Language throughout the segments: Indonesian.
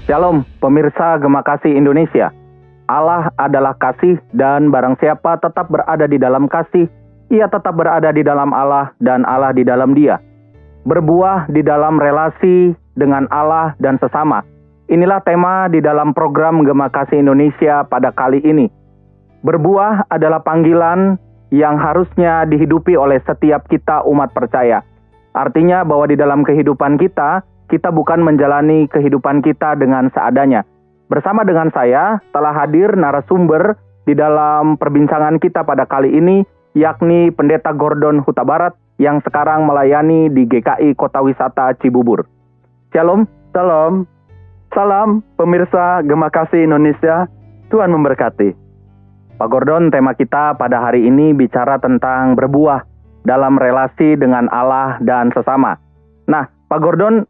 Shalom, pemirsa Gema Kasih Indonesia. Allah adalah kasih dan barang siapa tetap berada di dalam kasih, ia tetap berada di dalam Allah dan Allah di dalam dia. Berbuah di dalam relasi dengan Allah dan sesama. Inilah tema di dalam program Gema Kasih Indonesia pada kali ini. Berbuah adalah panggilan yang harusnya dihidupi oleh setiap kita umat percaya. Artinya bahwa di dalam kehidupan kita bukan menjalani kehidupan kita dengan seadanya. Bersama dengan saya telah hadir narasumber di dalam perbincangan kita pada kali ini, yakni Pendeta Gordon Huta Barat yang sekarang melayani di GKI Kota Wisata Cibubur. Shalom. Salam. Salam pemirsa Gema Kasih Indonesia. Tuhan memberkati. Pak Gordon, tema kita pada hari ini bicara tentang berbuah dalam relasi dengan Allah dan sesama. Nah, Pak Gordon,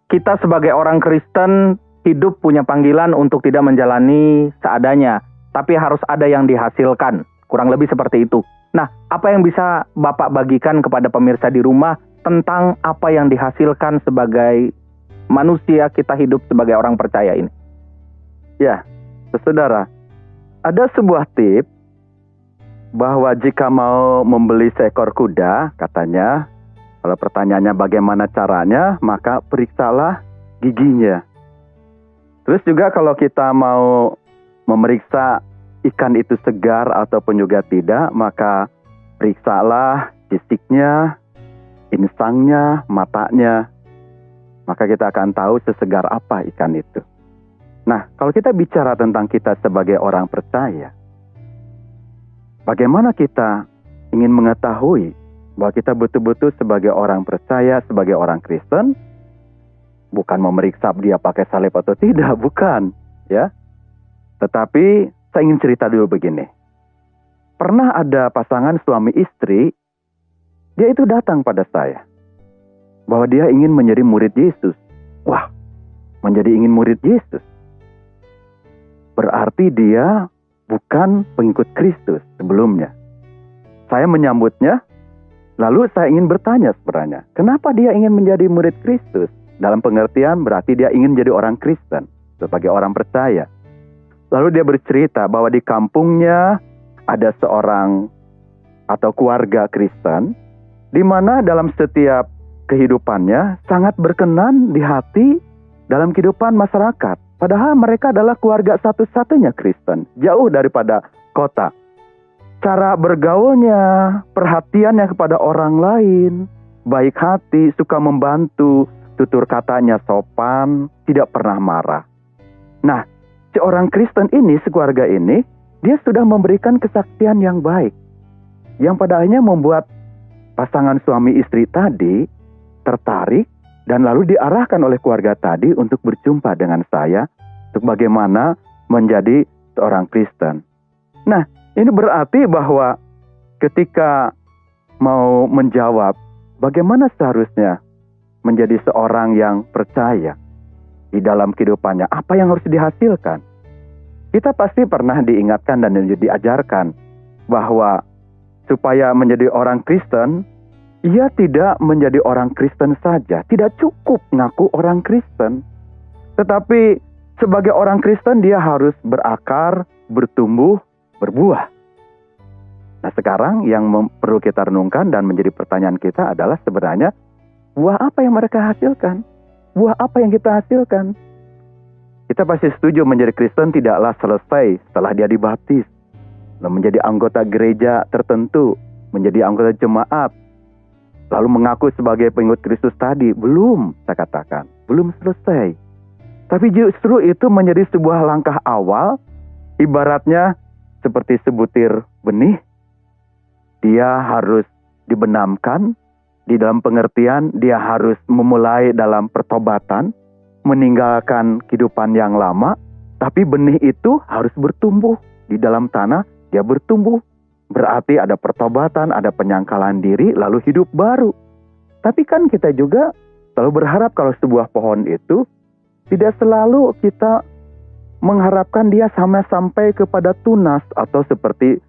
kita sebagai orang Kristen hidup punya panggilan untuk tidak menjalani seadanya, tapi harus ada yang dihasilkan. Kurang lebih seperti itu. Nah, apa yang bisa Bapak bagikan kepada pemirsa di rumah tentang apa yang dihasilkan sebagai manusia kita hidup sebagai orang percaya ini? Ya, saudara, ada sebuah tip bahwa jika mau membeli seekor kuda, katanya, kalau pertanyaannya bagaimana caranya, maka periksalah giginya. Terus juga kalau kita mau memeriksa ikan itu segar ataupun juga tidak, maka periksalah sisiknya, insangnya, matanya. Maka kita akan tahu sesegar apa ikan itu. Nah, kalau kita bicara tentang kita sebagai orang percaya, bagaimana kita ingin mengetahui bahwa kita betul-betul sebagai orang percaya, sebagai orang Kristen, bukan memeriksa dia pakai salib atau tidak, bukan, ya. Tetapi saya ingin cerita dulu begini. Pernah ada pasangan suami istri, dia itu datang pada saya, bahwa dia ingin menjadi murid Yesus. Wah, menjadi ingin murid Yesus. Berarti dia bukan pengikut Kristus sebelumnya. Saya menyambutnya. Lalu saya ingin bertanya sebenarnya, kenapa dia ingin menjadi murid Kristus? Dalam pengertian berarti dia ingin menjadi orang Kristen, sebagai orang percaya. Lalu dia bercerita bahwa di kampungnya ada seorang atau keluarga Kristen, di mana dalam setiap kehidupannya sangat berkenan di hati dalam kehidupan masyarakat. Padahal mereka adalah keluarga satu-satunya Kristen, jauh daripada kota. Cara bergaulnya, perhatiannya kepada orang lain, baik hati, suka membantu, tutur katanya sopan, tidak pernah marah. Nah, seorang Kristen ini, sekeluarga ini, dia sudah memberikan kesaksian yang baik. Yang pada akhirnya membuat pasangan suami istri tadi tertarik dan lalu diarahkan oleh keluarga tadi untuk berjumpa dengan saya, untuk bagaimana menjadi seorang Kristen. Nah, ini berarti bahwa ketika mau menjawab bagaimana seharusnya menjadi seorang yang percaya di dalam kehidupannya, apa yang harus dihasilkan? Kita pasti pernah diingatkan dan diajarkan bahwa supaya menjadi orang Kristen, ia tidak menjadi orang Kristen saja. Tidak cukup ngaku orang Kristen. Tetapi sebagai orang Kristen dia harus berakar, bertumbuh, berbuah. Nah, sekarang yang perlu kita renungkan dan menjadi pertanyaan kita adalah sebenarnya buah apa yang mereka hasilkan? Buah apa yang kita hasilkan? Kita pasti setuju menjadi Kristen tidaklah selesai setelah dia dibaptis, lalu menjadi anggota gereja tertentu, menjadi anggota jemaat, lalu mengaku sebagai pengikut Kristus tadi. Belum, saya katakan, belum selesai. Tapi justru itu menjadi sebuah langkah awal, ibaratnya seperti sebutir benih, dia harus dibenamkan, di dalam pengertian dia harus memulai dalam pertobatan, meninggalkan kehidupan yang lama, tapi benih itu harus bertumbuh di dalam tanah, dia bertumbuh. Berarti ada pertobatan, ada penyangkalan diri, lalu hidup baru. Tapi kan kita juga selalu berharap kalau sebuah pohon itu tidak selalu kita mengharapkan dia sampai kepada tunas atau seperti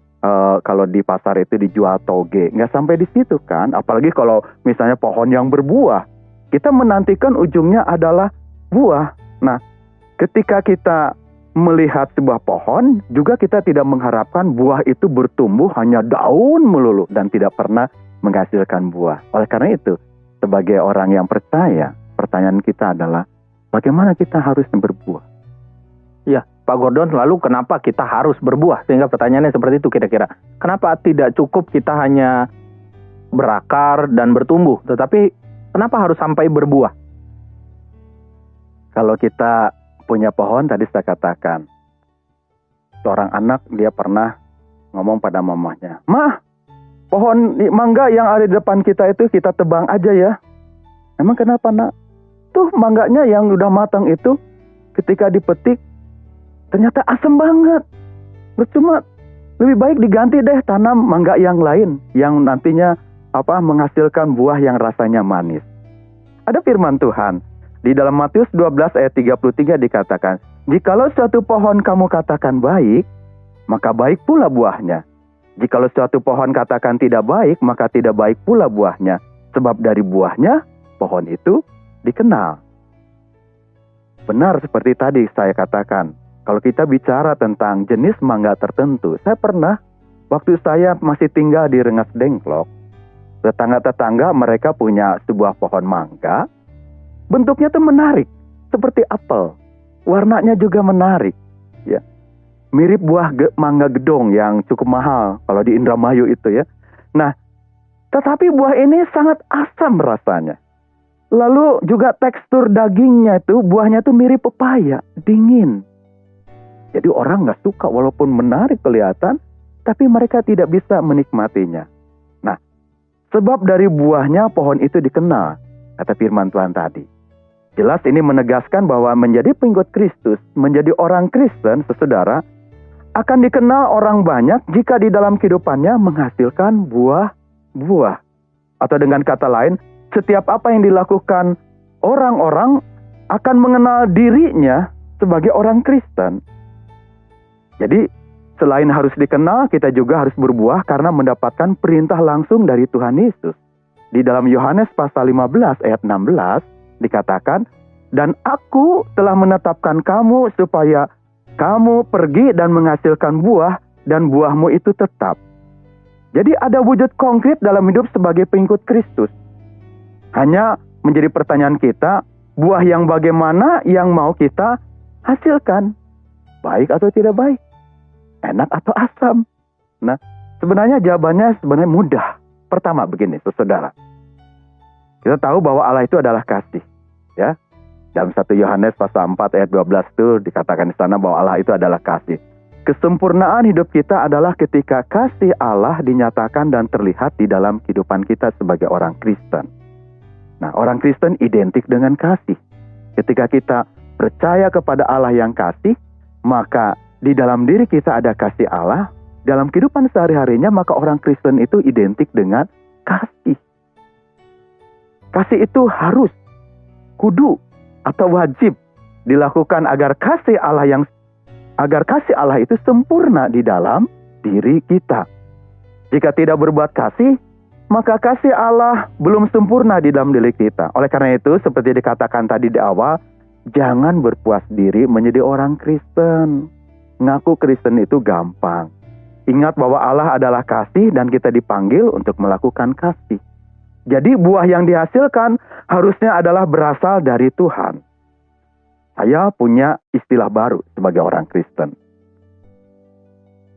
kalau di pasar itu dijual toge. Nggak sampai di situ kan. Apalagi kalau misalnya pohon yang berbuah. Kita menantikan ujungnya adalah buah. Nah, ketika kita melihat sebuah pohon, juga kita tidak mengharapkan buah itu bertumbuh hanya daun melulu dan tidak pernah menghasilkan buah. Oleh karena itu, sebagai orang yang percaya, pertanyaan kita adalah bagaimana kita harus berbuah? Ya, Pak Gordon, lalu kenapa kita harus berbuah? Sehingga pertanyaannya seperti itu kira-kira. Kenapa tidak cukup kita hanya berakar dan bertumbuh, tetapi kenapa harus sampai berbuah? Kalau kita punya pohon, tadi saya katakan, seorang anak dia pernah ngomong pada mamahnya, "Mah, pohon mangga yang ada di depan kita itu kita tebang aja ya." Emang kenapa, nak? Tuh mangganya yang udah matang itu ketika dipetik ternyata asam banget. Cuma lebih baik diganti deh, tanam mangga yang lain yang nantinya menghasilkan buah yang rasanya manis. Ada firman Tuhan di dalam Matius 12 ayat 33 dikatakan, "Jikalau suatu pohon kamu katakan baik, maka baik pula buahnya. Jikalau suatu pohon katakan tidak baik, maka tidak baik pula buahnya. Sebab dari buahnya pohon itu dikenal." Benar seperti tadi saya katakan. Kalau kita bicara tentang jenis mangga tertentu, saya pernah, waktu saya masih tinggal di Rengas Dengklok, tetangga-tetangga mereka punya sebuah pohon mangga, bentuknya tuh menarik, seperti apel, warnanya juga menarik, ya, mirip buah mangga gedong yang cukup mahal kalau di Indramayu itu ya. Nah, tetapi buah ini sangat asam rasanya. Lalu juga tekstur dagingnya itu, buahnya tuh mirip pepaya, dingin. Jadi orang nggak suka walaupun menarik kelihatan, tapi mereka tidak bisa menikmatinya. Nah, sebab dari buahnya pohon itu dikenal, kata firman Tuhan tadi. Jelas ini menegaskan bahwa menjadi pengikut Kristus, menjadi orang Kristen, saudara, akan dikenal orang banyak jika di dalam kehidupannya menghasilkan buah-buah. Atau dengan kata lain, setiap apa yang dilakukan orang-orang akan mengenal dirinya sebagai orang Kristen. Jadi, selain harus dikenal, kita juga harus berbuah karena mendapatkan perintah langsung dari Tuhan Yesus. Di dalam Yohanes pasal 15 ayat 16 dikatakan, "Dan aku telah menetapkan kamu supaya kamu pergi dan menghasilkan buah, dan buahmu itu tetap." Jadi ada wujud konkret dalam hidup sebagai pengikut Kristus. Hanya menjadi pertanyaan kita, buah yang bagaimana yang mau kita hasilkan? Baik atau tidak baik? Enak atau asam? Nah, sebenarnya jawabannya mudah. Pertama begini, saudara. Kita tahu bahwa Allah itu adalah kasih. Ya, dalam 1 Yohanes pasal 4 ayat 12 itu dikatakan di sana bahwa Allah itu adalah kasih. Kesempurnaan hidup kita adalah ketika kasih Allah dinyatakan dan terlihat di dalam kehidupan kita sebagai orang Kristen. Nah, orang Kristen identik dengan kasih. Ketika kita percaya kepada Allah yang kasih, maka di dalam diri kita ada kasih Allah. Dalam kehidupan sehari-harinya, maka orang Kristen itu identik dengan kasih. Kasih itu harus, kudu, atau wajib dilakukan agar kasih Allah itu sempurna di dalam diri kita. Jika tidak berbuat kasih, maka kasih Allah belum sempurna di dalam diri kita. Oleh karena itu, seperti dikatakan tadi di awal, jangan berpuas diri menjadi orang Kristen. Ngaku Kristen itu gampang. Ingat bahwa Allah adalah kasih dan kita dipanggil untuk melakukan kasih. Jadi buah yang dihasilkan harusnya adalah berasal dari Tuhan. Saya punya istilah baru sebagai orang Kristen.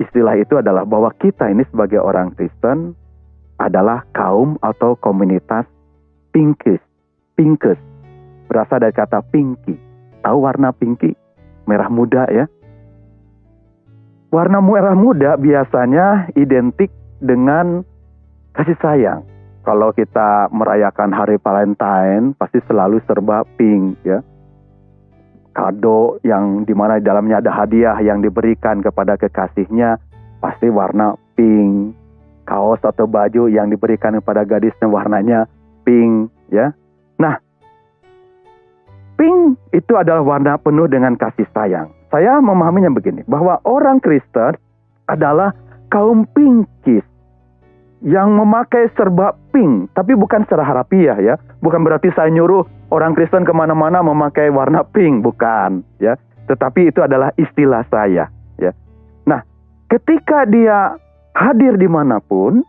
Istilah itu adalah bahwa kita ini sebagai orang Kristen adalah kaum atau komunitas Pinkes. Pinkes berasal dari kata pinky. Tahu warna pinky? Merah muda ya. Warna merah muda biasanya identik dengan kasih sayang. Kalau kita merayakan hari Valentine, pasti selalu serba pink ya. Kado yang dimana di dalamnya ada hadiah yang diberikan kepada kekasihnya, pasti warna pink. Kaos atau baju yang diberikan kepada gadisnya warnanya pink ya. Nah, pink itu adalah warna penuh dengan kasih sayang. Saya memahaminya begini, bahwa orang Kristen adalah kaum Pinkies yang memakai serba pink, tapi bukan secara harafiah ya. Bukan berarti saya nyuruh orang Kristen kemana-mana memakai warna pink, bukan ya. Tetapi itu adalah istilah saya ya. Nah, ketika dia hadir dimanapun,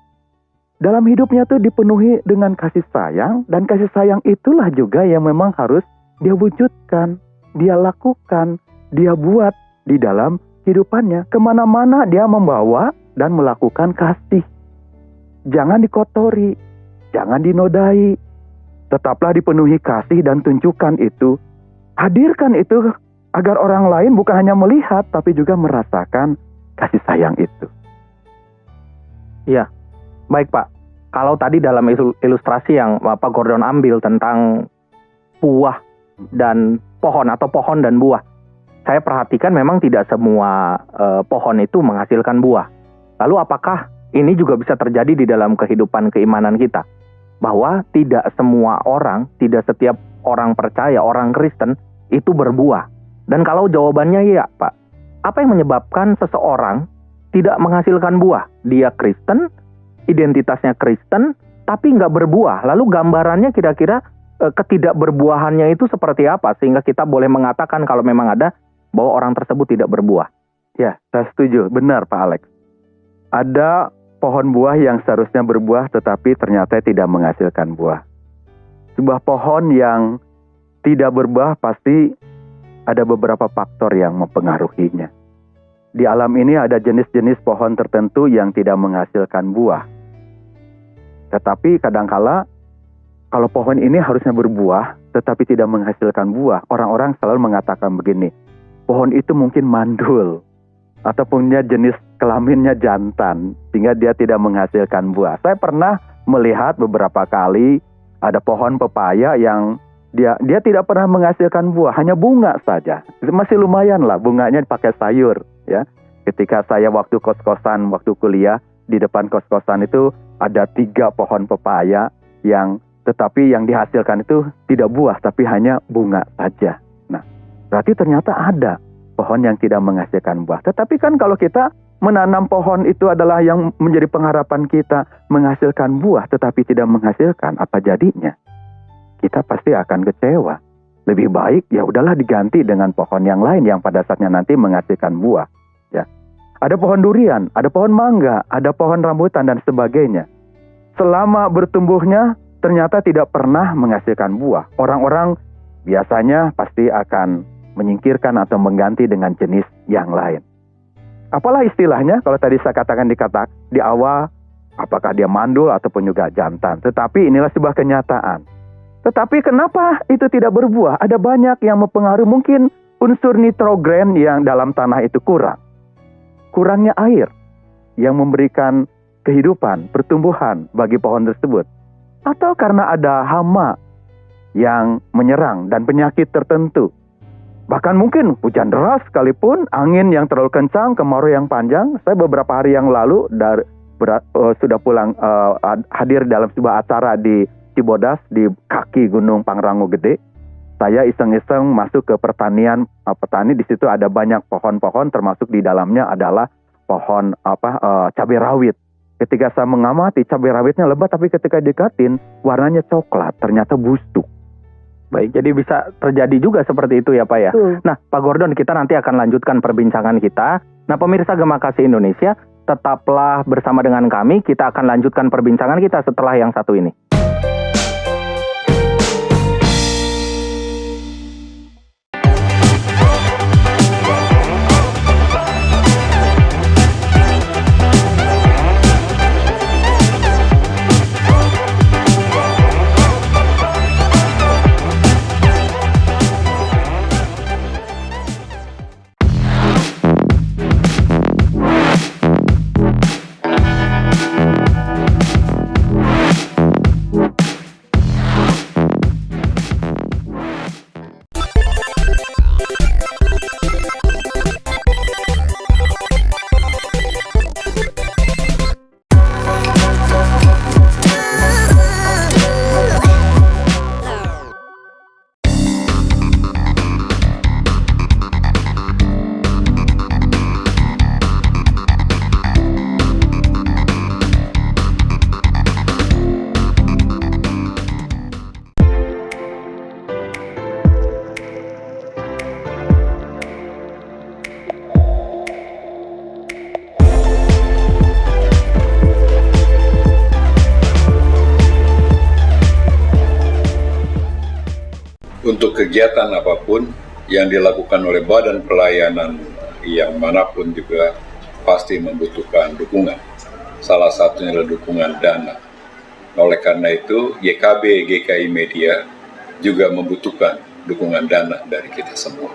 dalam hidupnya tuh dipenuhi dengan kasih sayang, dan kasih sayang itulah juga yang memang harus dia wujudkan, dia lakukan, dia buat di dalam kehidupannya. Kemana-mana dia membawa dan melakukan kasih. Jangan dikotori, jangan dinodai. Tetaplah dipenuhi kasih dan tunjukkan itu. Hadirkan itu agar orang lain bukan hanya melihat, tapi juga merasakan kasih sayang itu. Iya, baik Pak. Kalau tadi dalam ilustrasi yang Pak Gordon ambil tentang buah dan pohon atau pohon dan buah, saya perhatikan memang tidak semua pohon itu menghasilkan buah. Lalu apakah ini juga bisa terjadi di dalam kehidupan keimanan kita? Bahwa tidak semua orang, tidak setiap orang percaya, orang Kristen itu berbuah. Dan kalau jawabannya iya Pak, apa yang menyebabkan seseorang tidak menghasilkan buah? Dia Kristen, identitasnya Kristen, tapi nggak berbuah. Lalu gambarannya kira-kira ketidakberbuahannya itu seperti apa? Sehingga kita boleh mengatakan kalau memang ada bahwa orang tersebut tidak berbuah. Ya, saya setuju. Benar Pak Alex. Ada pohon buah yang seharusnya berbuah tetapi ternyata tidak menghasilkan buah. Sebuah pohon yang tidak berbuah pasti ada beberapa faktor yang mempengaruhinya. Di alam ini ada jenis-jenis pohon tertentu yang tidak menghasilkan buah. Tetapi kadangkala kalau pohon ini harusnya berbuah tetapi tidak menghasilkan buah, orang-orang selalu mengatakan begini, pohon itu mungkin mandul atau punya jenis kelaminnya jantan sehingga dia tidak menghasilkan buah. Saya pernah melihat beberapa kali ada pohon pepaya yang dia tidak pernah menghasilkan buah, hanya bunga saja. Itu masih lumayan lah, bunganya dipakai sayur ya. Ketika saya waktu kos-kosan, waktu kuliah, di depan kos-kosan itu ada 3 pohon pepaya yang tetapi yang dihasilkan itu tidak buah tapi hanya bunga saja. Nah, berarti ternyata ada pohon yang tidak menghasilkan buah. Tetapi kan kalau kita menanam pohon itu adalah yang menjadi pengharapan kita menghasilkan buah tetapi tidak menghasilkan, apa jadinya? Kita pasti akan kecewa. Lebih baik ya udahlah diganti dengan pohon yang lain yang pada saatnya nanti menghasilkan buah. Ya. Ada pohon durian, ada pohon mangga, ada pohon rambutan dan sebagainya. Selama bertumbuhnya ternyata tidak pernah menghasilkan buah. Orang-orang biasanya pasti akan menyingkirkan atau mengganti dengan jenis yang lain. Apalah istilahnya kalau tadi saya katakan di awal, apakah dia mandul ataupun juga jantan. Tetapi inilah sebuah kenyataan. Tetapi kenapa itu tidak berbuah? Ada banyak yang mempengaruhi, mungkin unsur nitrogen yang dalam tanah itu kurang. Kurangnya air yang memberikan kehidupan, pertumbuhan bagi pohon tersebut. Atau karena ada hama yang menyerang dan penyakit tertentu. Bahkan mungkin hujan deras sekalipun, angin yang terlalu kencang, kemarau yang panjang. Saya beberapa hari yang lalu sudah pulang hadir dalam sebuah acara di Cibodas di kaki Gunung Pangrango Gede. Saya iseng-iseng masuk ke pertanian petani. Di situ ada banyak pohon-pohon, termasuk di dalamnya adalah pohon cabai rawit. Ketika saya mengamati, cabai rawitnya lebat, tapi ketika dikatin warnanya coklat, ternyata busuk. Baik, jadi bisa terjadi juga seperti itu ya Pak ya. Nah Pak Gordon, kita nanti akan lanjutkan perbincangan kita. Nah pemirsa Gema Kasih Indonesia, tetaplah bersama dengan kami. Kita akan lanjutkan perbincangan kita setelah yang satu ini. untuk kegiatan apapun yang dilakukan oleh badan pelayanan yang manapun juga pasti membutuhkan dukungan. Salah satunya adalah dukungan dana. Oleh karena itu, YKB GKI Media juga membutuhkan dukungan dana dari kita semua.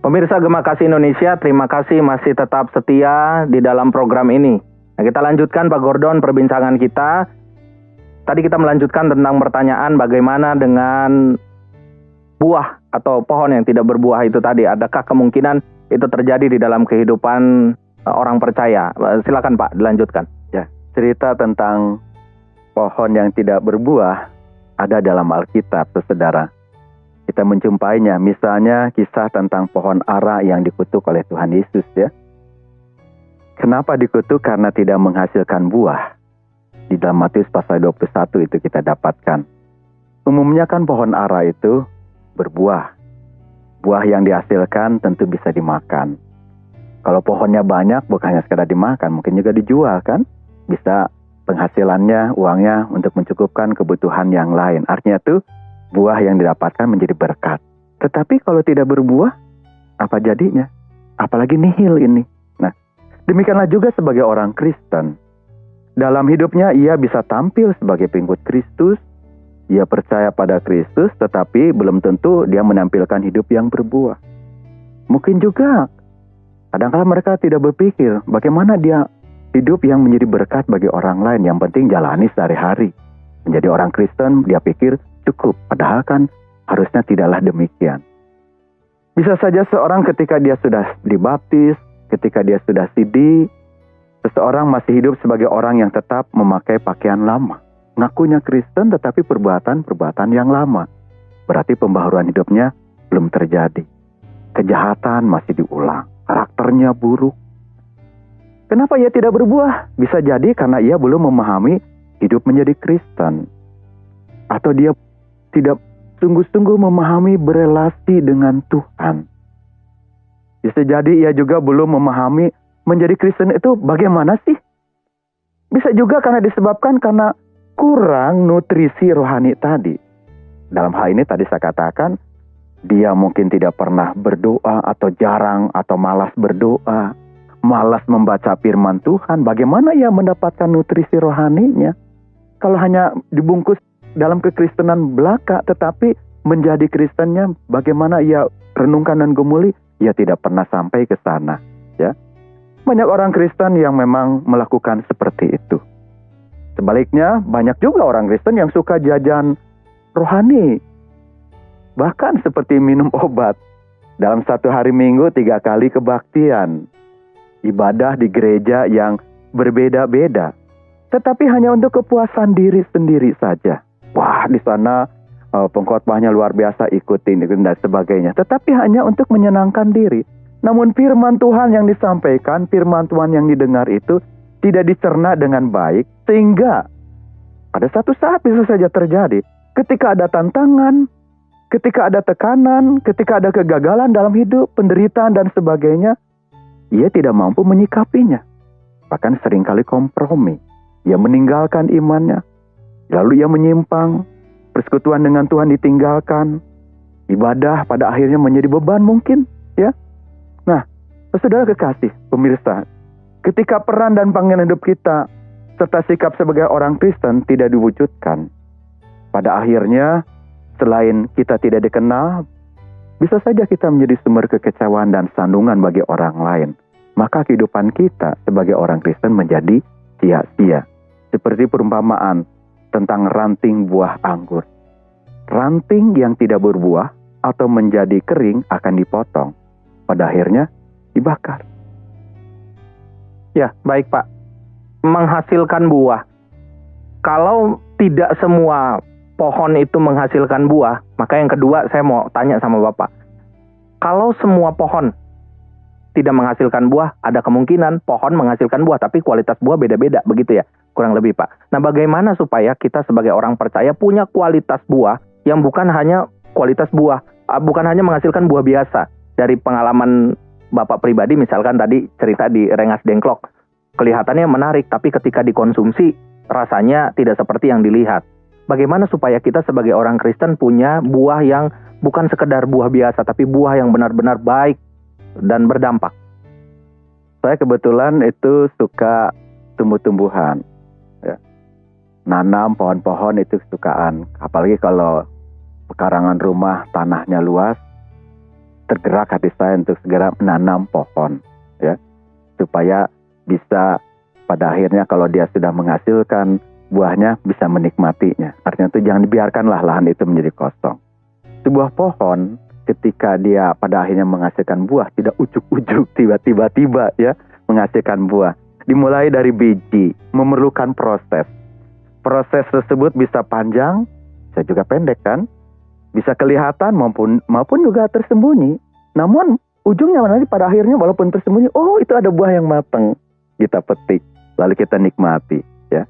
Pemirsa Gema Kasih Indonesia, terima kasih masih tetap setia di dalam program ini. Nah, kita lanjutkan Pak Gordon perbincangan kita. Tadi kita melanjutkan tentang pertanyaan bagaimana dengan buah atau pohon yang tidak berbuah itu tadi. Adakah kemungkinan itu terjadi di dalam kehidupan orang percaya? Silakan Pak, dilanjutkan. Ya, cerita tentang pohon yang tidak berbuah ada dalam Alkitab, saudara. Kita menjumpainya, misalnya kisah tentang pohon ara yang dikutuk oleh Tuhan Yesus ya. Kenapa dikutuk? Karena tidak menghasilkan buah. Di dalam Matius pasal 21 itu kita dapatkan. Umumnya kan pohon ara itu berbuah. Buah yang dihasilkan tentu bisa dimakan. Kalau pohonnya banyak bukan hanya sekedar dimakan, mungkin juga dijual kan. Bisa penghasilannya, uangnya untuk mencukupkan kebutuhan yang lain. Artinya tuh buah yang didapatkan menjadi berkat. Tetapi kalau tidak berbuah, apa jadinya? Apalagi nihil ini. Nah, demikianlah juga sebagai orang Kristen. Dalam hidupnya ia bisa tampil sebagai pengikut Kristus. Ia percaya pada Kristus, tetapi belum tentu dia menampilkan hidup yang berbuah. Mungkin juga, kadang-kadang mereka tidak berpikir bagaimana dia hidup yang menjadi berkat bagi orang lain. Yang penting jalani sehari-hari. Menjadi orang Kristen, dia pikir cukup, padahal kan harusnya tidaklah demikian. Bisa saja seorang ketika dia sudah dibaptis, ketika dia sudah sidi, seseorang masih hidup sebagai orang yang tetap memakai pakaian lama. Ngakunya Kristen tetapi perbuatan yang lama. Berarti pembaharuan hidupnya belum terjadi. Kejahatan masih diulang, karakternya buruk. Kenapa ia tidak berbuah? Bisa jadi karena ia belum memahami hidup menjadi Kristen. Atau dia tidak sungguh-sungguh memahami berelasi dengan Tuhan. Bisa jadi ia juga belum memahami menjadi Kristen itu bagaimana sih? Bisa juga karena disebabkan karena kurang nutrisi rohani tadi. Dalam hal ini tadi saya katakan, dia mungkin tidak pernah berdoa atau jarang atau malas berdoa. Malas membaca firman Tuhan. Bagaimana ia mendapatkan nutrisi rohaninya? Kalau hanya dibungkus dalam kekristenan belaka, tetapi menjadi Kristennya bagaimana ia renungkan dan gumuli, ia tidak pernah sampai ke sana. Ya, banyak orang Kristen yang memang melakukan seperti itu. Sebaliknya, banyak juga orang Kristen yang suka jajan rohani, bahkan seperti minum obat. Dalam satu hari Minggu 3 kali kebaktian, ibadah di gereja yang berbeda-beda, tetapi hanya untuk kepuasan diri sendiri saja. Wah, di sana pengkhotbahnya luar biasa, ikutin dan sebagainya. Tetapi hanya untuk menyenangkan diri. Namun firman Tuhan yang disampaikan, firman Tuhan yang didengar itu tidak dicerna dengan baik. Sehingga pada satu saat bisa saja terjadi. Ketika ada tantangan, ketika ada tekanan, ketika ada kegagalan dalam hidup, penderitaan dan sebagainya, ia tidak mampu menyikapinya. Bahkan seringkali kompromi. Ia meninggalkan imannya. Lalu ia menyimpang, persekutuan dengan Tuhan ditinggalkan, ibadah pada akhirnya menjadi beban mungkin, ya. Nah, saudara kekasih, pemirsa, ketika peran dan panggilan hidup kita serta sikap sebagai orang Kristen tidak diwujudkan, pada akhirnya selain kita tidak dikenal, bisa saja kita menjadi sumber kekecewaan dan sandungan bagi orang lain. Maka kehidupan kita sebagai orang Kristen menjadi sia-sia. Seperti perumpamaan tentang ranting buah anggur. Ranting yang tidak berbuah atau menjadi kering akan dipotong. Pada akhirnya dibakar. Ya, baik Pak. menghasilkan buah. Kalau tidak semua pohon itu menghasilkan buah, maka yang kedua saya mau tanya sama Bapak. Kalau semua pohon tidak menghasilkan buah, ada kemungkinan pohon menghasilkan buah, tapi kualitas buah beda-beda, begitu ya, kurang lebih Pak. Nah, bagaimana supaya kita sebagai orang percaya punya kualitas buah yang bukan hanya kualitas buah, bukan hanya menghasilkan buah biasa. Dari pengalaman Bapak pribadi, misalkan tadi cerita di Rengas Dengklok, kelihatannya menarik, tapi ketika dikonsumsi rasanya tidak seperti yang dilihat. Bagaimana supaya kita sebagai orang Kristen punya buah yang bukan sekedar buah biasa, tapi buah yang benar-benar baik dan berdampak? Saya kebetulan itu suka tumbuh-tumbuhan, ya. Nanam pohon-pohon itu kesukaan. Apalagi kalau pekarangan rumah tanahnya luas, tergerak hati saya untuk segera menanam pohon, ya, supaya bisa pada akhirnya kalau dia sudah menghasilkan buahnya bisa menikmatinya. Artinya itu jangan dibiarkanlah lahan itu menjadi kosong. Sebuah pohon ketika dia pada akhirnya menghasilkan buah, tidak ujuk-ujuk tiba-tiba ya menghasilkan buah. Dimulai dari biji, memerlukan proses. Proses tersebut bisa panjang, bisa juga pendek kan? Bisa kelihatan maupun juga tersembunyi. Namun ujungnya nanti pada akhirnya walaupun tersembunyi, oh itu ada buah yang matang. Kita petik, lalu kita nikmati ya.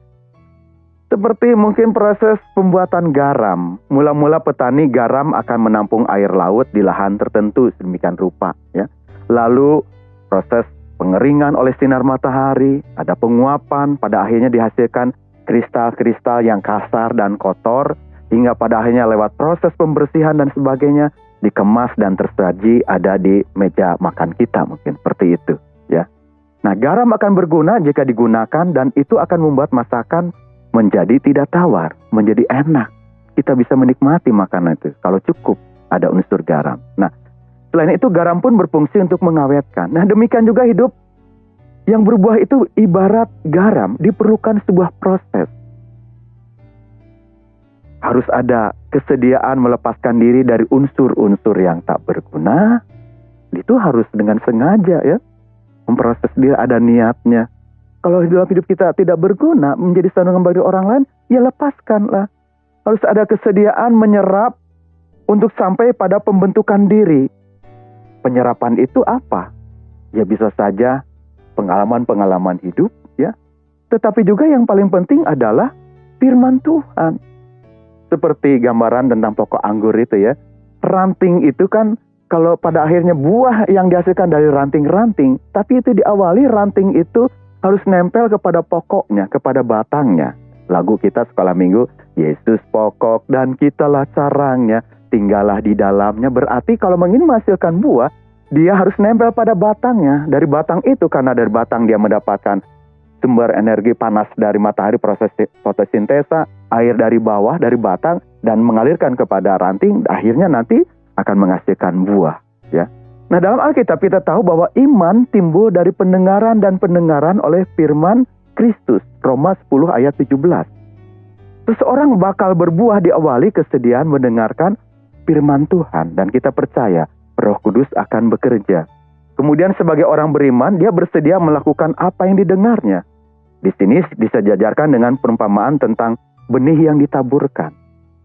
Seperti mungkin proses pembuatan garam. Mula-mula petani garam akan menampung air laut di lahan tertentu sedemikian rupa ya. Lalu proses pengeringan oleh sinar matahari, ada penguapan, pada akhirnya dihasilkan kristal-kristal yang kasar dan kotor, hingga pada akhirnya lewat proses pembersihan dan sebagainya dikemas dan tersaji ada di meja makan kita, mungkin seperti itu ya. Nah, garam akan berguna jika digunakan dan itu akan membuat masakan menjadi tidak tawar, menjadi enak. Kita bisa menikmati makanan itu kalau cukup ada unsur garam. Nah, selain itu garam pun berfungsi untuk mengawetkan. Nah, demikian juga hidup yang berbuah itu ibarat garam, diperlukan sebuah proses. Harus ada kesediaan melepaskan diri dari unsur-unsur yang tak berguna. Itu harus dengan sengaja ya. Memproses diri, ada niatnya. Kalau dalam hidup kita tidak berguna, menjadi sandungan bagi orang lain, ya lepaskanlah. Harus ada kesediaan menyerap untuk sampai pada pembentukan diri. Penyerapan itu apa? Ya bisa saja pengalaman-pengalaman hidup ya. Tetapi juga yang paling penting adalah firman Tuhan. Seperti gambaran tentang pokok anggur itu ya. Ranting itu kan kalau pada akhirnya buah yang dihasilkan dari ranting-ranting. Tapi itu diawali ranting itu harus nempel kepada pokoknya, kepada batangnya. Lagu kita sekolah minggu, Yesus pokok dan kitalah carangnya, tinggallah di dalamnya. Berarti kalau ingin menghasilkan buah, dia harus nempel pada batangnya. Dari batang itu, karena dari batang dia mendapatkan sumber energi panas dari matahari, proses fotosintesa, air dari bawah, dari batang, dan mengalirkan kepada ranting, akhirnya nanti akan menghasilkan buah. Ya. Nah, dalam Alkitab kita tahu bahwa iman timbul dari pendengaran dan pendengaran oleh firman Kristus. Roma 10 ayat 17. Seseorang bakal berbuah diawali kesediaan mendengarkan firman Tuhan. Dan kita percaya Roh Kudus akan bekerja. Kemudian sebagai orang beriman, dia bersedia melakukan apa yang didengarnya. Di sini disejajarkan dengan perumpamaan tentang benih yang ditaburkan.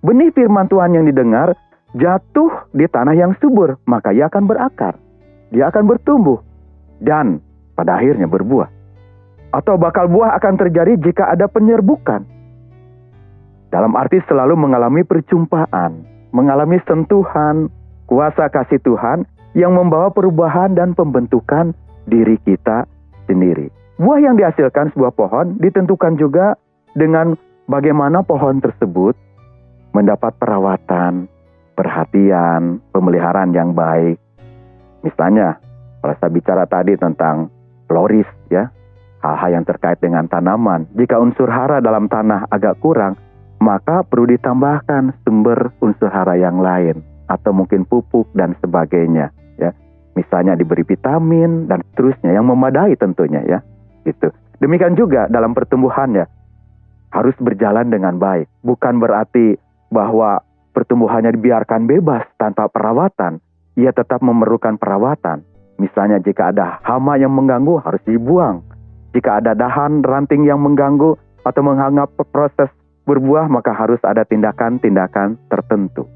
Benih firman Tuhan yang didengar jatuh di tanah yang subur, maka ia akan berakar. Dia akan bertumbuh dan pada akhirnya berbuah. Atau bakal buah akan terjadi jika ada penyerbukan. Dalam arti selalu mengalami perjumpaan, mengalami sentuhan, kuasa kasih Tuhan yang membawa perubahan dan pembentukan diri kita sendiri. Buah yang dihasilkan sebuah pohon ditentukan juga dengan bagaimana pohon tersebut mendapat perawatan, perhatian, pemeliharaan yang baik. Misalnya, kalau saya bicara tadi tentang floris ya, hal-hal yang terkait dengan tanaman. Jika unsur hara dalam tanah agak kurang, maka perlu ditambahkan sumber unsur hara yang lain. Atau mungkin pupuk dan sebagainya. Ya. Misalnya diberi vitamin dan seterusnya yang memadai tentunya ya. Gitu. Demikian juga dalam pertumbuhannya. Harus berjalan dengan baik. Bukan berarti bahwa pertumbuhannya dibiarkan bebas tanpa perawatan. Ia tetap memerlukan perawatan. Misalnya jika ada hama yang mengganggu harus dibuang. Jika ada dahan, ranting yang mengganggu atau menghambat proses berbuah, maka harus ada tindakan-tindakan tertentu.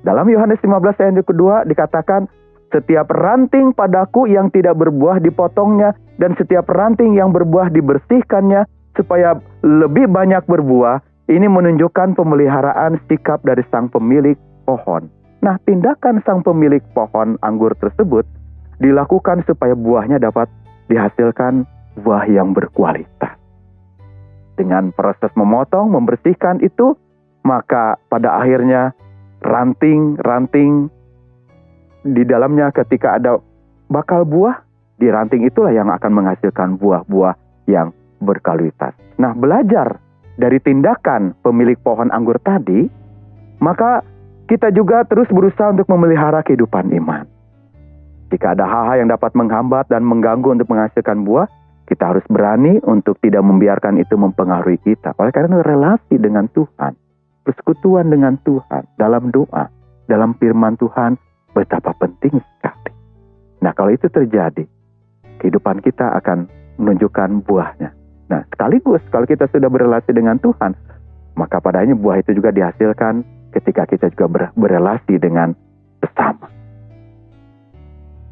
Dalam Yohanes 15 ayat yang kedua dikatakan, setiap ranting padaku yang tidak berbuah dipotongnya, dan setiap ranting yang berbuah dibersihkannya, supaya lebih banyak berbuah. Ini menunjukkan pemeliharaan sikap dari sang pemilik pohon. Nah, tindakan sang pemilik pohon anggur tersebut dilakukan supaya buahnya dapat dihasilkan buah yang berkualitas. Dengan proses memotong, membersihkan itu, maka pada akhirnya ranting-ranting di dalamnya ketika ada bakal buah, di ranting itulah yang akan menghasilkan buah-buah yang berkualitas. Nah, belajar dari tindakan pemilik pohon anggur tadi, maka kita juga terus berusaha untuk memelihara kehidupan iman. Jika ada hal-hal yang dapat menghambat dan mengganggu untuk menghasilkan buah, kita harus berani untuk tidak membiarkan itu mempengaruhi kita. Oleh karena relasi dengan Tuhan, persekutuan dengan Tuhan, dalam doa, dalam firman Tuhan, betapa penting sekali. Nah, kalau itu terjadi, kehidupan kita akan menunjukkan buahnya. Nah, sekaligus kalau kita sudah berelasi dengan Tuhan, maka padanya buah itu juga dihasilkan ketika kita juga berelasi dengan sesama.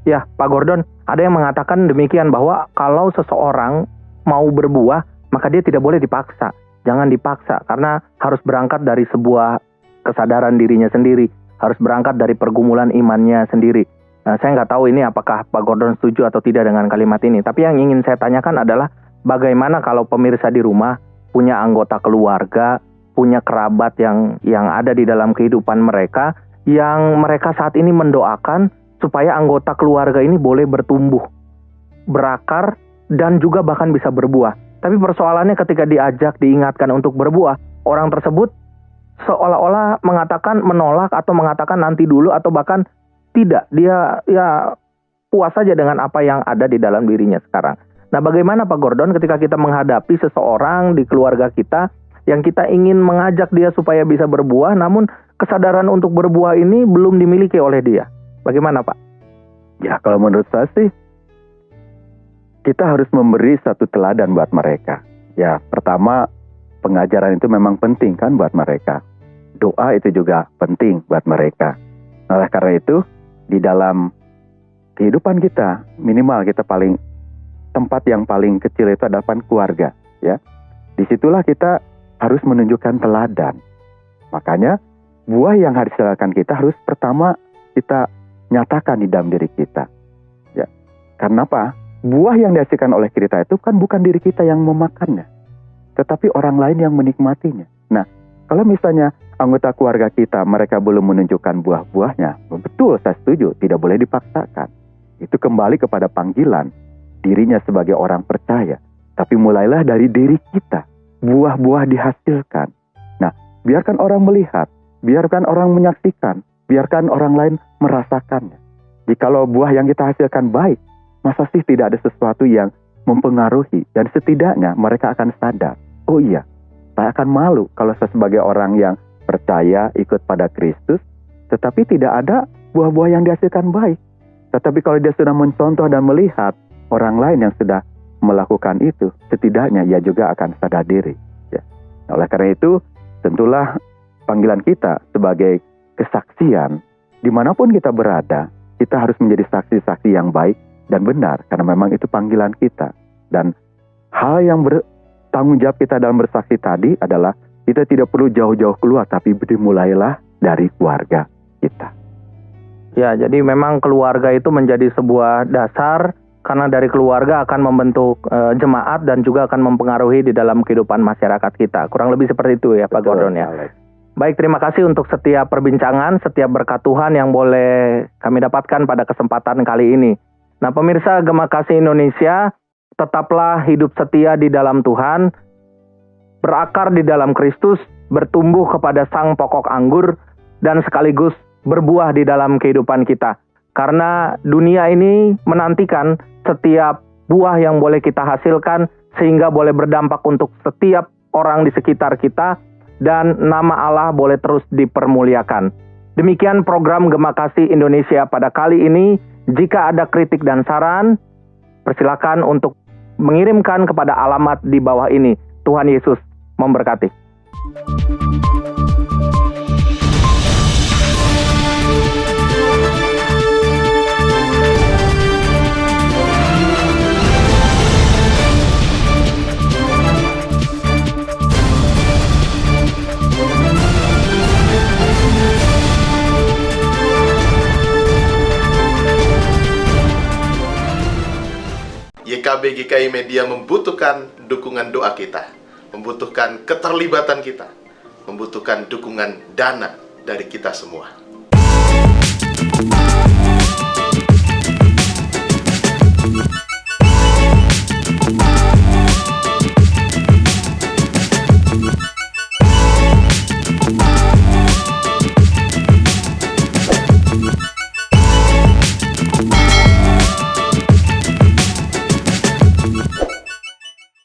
Ya, Pak Gordon, ada yang mengatakan demikian bahwa kalau seseorang mau berbuah, maka dia tidak boleh dipaksa. Jangan dipaksa, karena harus berangkat dari sebuah kesadaran dirinya sendiri. Harus berangkat dari pergumulan imannya sendiri. Nah, saya nggak tahu ini apakah Pak Gordon setuju atau tidak dengan kalimat ini. Tapi yang ingin saya tanyakan adalah, bagaimana kalau pemirsa di rumah punya anggota keluarga, punya kerabat yang ada di dalam kehidupan mereka, yang mereka saat ini mendoakan supaya anggota keluarga ini boleh bertumbuh, berakar, dan juga bahkan bisa berbuah. Tapi persoalannya ketika diajak, diingatkan untuk berbuah, orang tersebut seolah-olah mengatakan menolak atau mengatakan nanti dulu atau bahkan tidak. Dia ya puas saja dengan apa yang ada di dalam dirinya sekarang. Nah, bagaimana Pak Gordon ketika kita menghadapi seseorang di keluarga kita yang kita ingin mengajak dia supaya bisa berbuah, namun kesadaran untuk berbuah ini belum dimiliki oleh dia? Bagaimana, Pak? Ya, kalau menurut saya sih, kita harus memberi satu teladan buat mereka. Ya, pertama, pengajaran itu memang penting kan buat mereka. Doa itu juga penting buat mereka. Oleh karena itu, di dalam kehidupan kita, minimal kita tempat yang paling kecil itu adalah keluarga. Ya, disitulah kita harus menunjukkan teladan. Makanya, buah yang harus dihasilkan kita harus pertama kita nyatakan di dalam diri kita. Ya, karena apa? Buah yang dihasilkan oleh kita itu kan bukan diri kita yang memakannya, tetapi orang lain yang menikmatinya. Nah, kalau misalnya anggota keluarga kita, mereka belum menunjukkan buah-buahnya, betul, saya setuju, tidak boleh dipaksakan. Itu kembali kepada panggilan dirinya sebagai orang percaya. Tapi mulailah dari diri kita, buah-buah dihasilkan. Nah, biarkan orang melihat, biarkan orang menyaksikan, biarkan orang lain merasakannya. Jikalau buah yang kita hasilkan baik, masa sih tidak ada sesuatu yang mempengaruhi, dan setidaknya mereka akan sadar, oh iya, saya akan malu kalau saya sebagai orang yang percaya ikut pada Kristus, tetapi tidak ada buah-buah yang dihasilkan baik. Tetapi kalau dia sudah mencontoh dan melihat orang lain yang sudah melakukan itu, setidaknya ia juga akan sadar diri. Ya. Oleh karena itu, tentulah panggilan kita sebagai kesaksian, dimanapun kita berada, kita harus menjadi saksi-saksi yang baik dan benar, karena memang itu panggilan kita. Dan hal yang bertanggung jawab kita dalam bersaksi tadi adalah kita tidak perlu jauh-jauh keluar, tapi dimulailah dari keluarga kita. Ya, jadi memang keluarga itu menjadi sebuah dasar, karena dari keluarga akan membentuk jemaat dan juga akan mempengaruhi di dalam kehidupan masyarakat kita. Kurang lebih seperti itu ya, Pak Gordon ya. Baik, terima kasih untuk setiap perbincangan, setiap berkat Tuhan yang boleh kami dapatkan pada kesempatan kali ini. Nah, pemirsa Gema Kasih Indonesia, tetaplah hidup setia di dalam Tuhan, berakar di dalam Kristus, bertumbuh kepada Sang Pokok Anggur, dan sekaligus berbuah di dalam kehidupan kita. Karena dunia ini menantikan setiap buah yang boleh kita hasilkan, sehingga boleh berdampak untuk setiap orang di sekitar kita, dan nama Allah boleh terus dipermuliakan. Demikian program Gema Kasih Indonesia pada kali ini. Jika ada kritik dan saran, persilakan untuk mengirimkan kepada alamat di bawah ini. Tuhan Yesus memberkati. YKB GKI Media membutuhkan dukungan doa kita, membutuhkan keterlibatan kita, membutuhkan dukungan dana dari kita semua.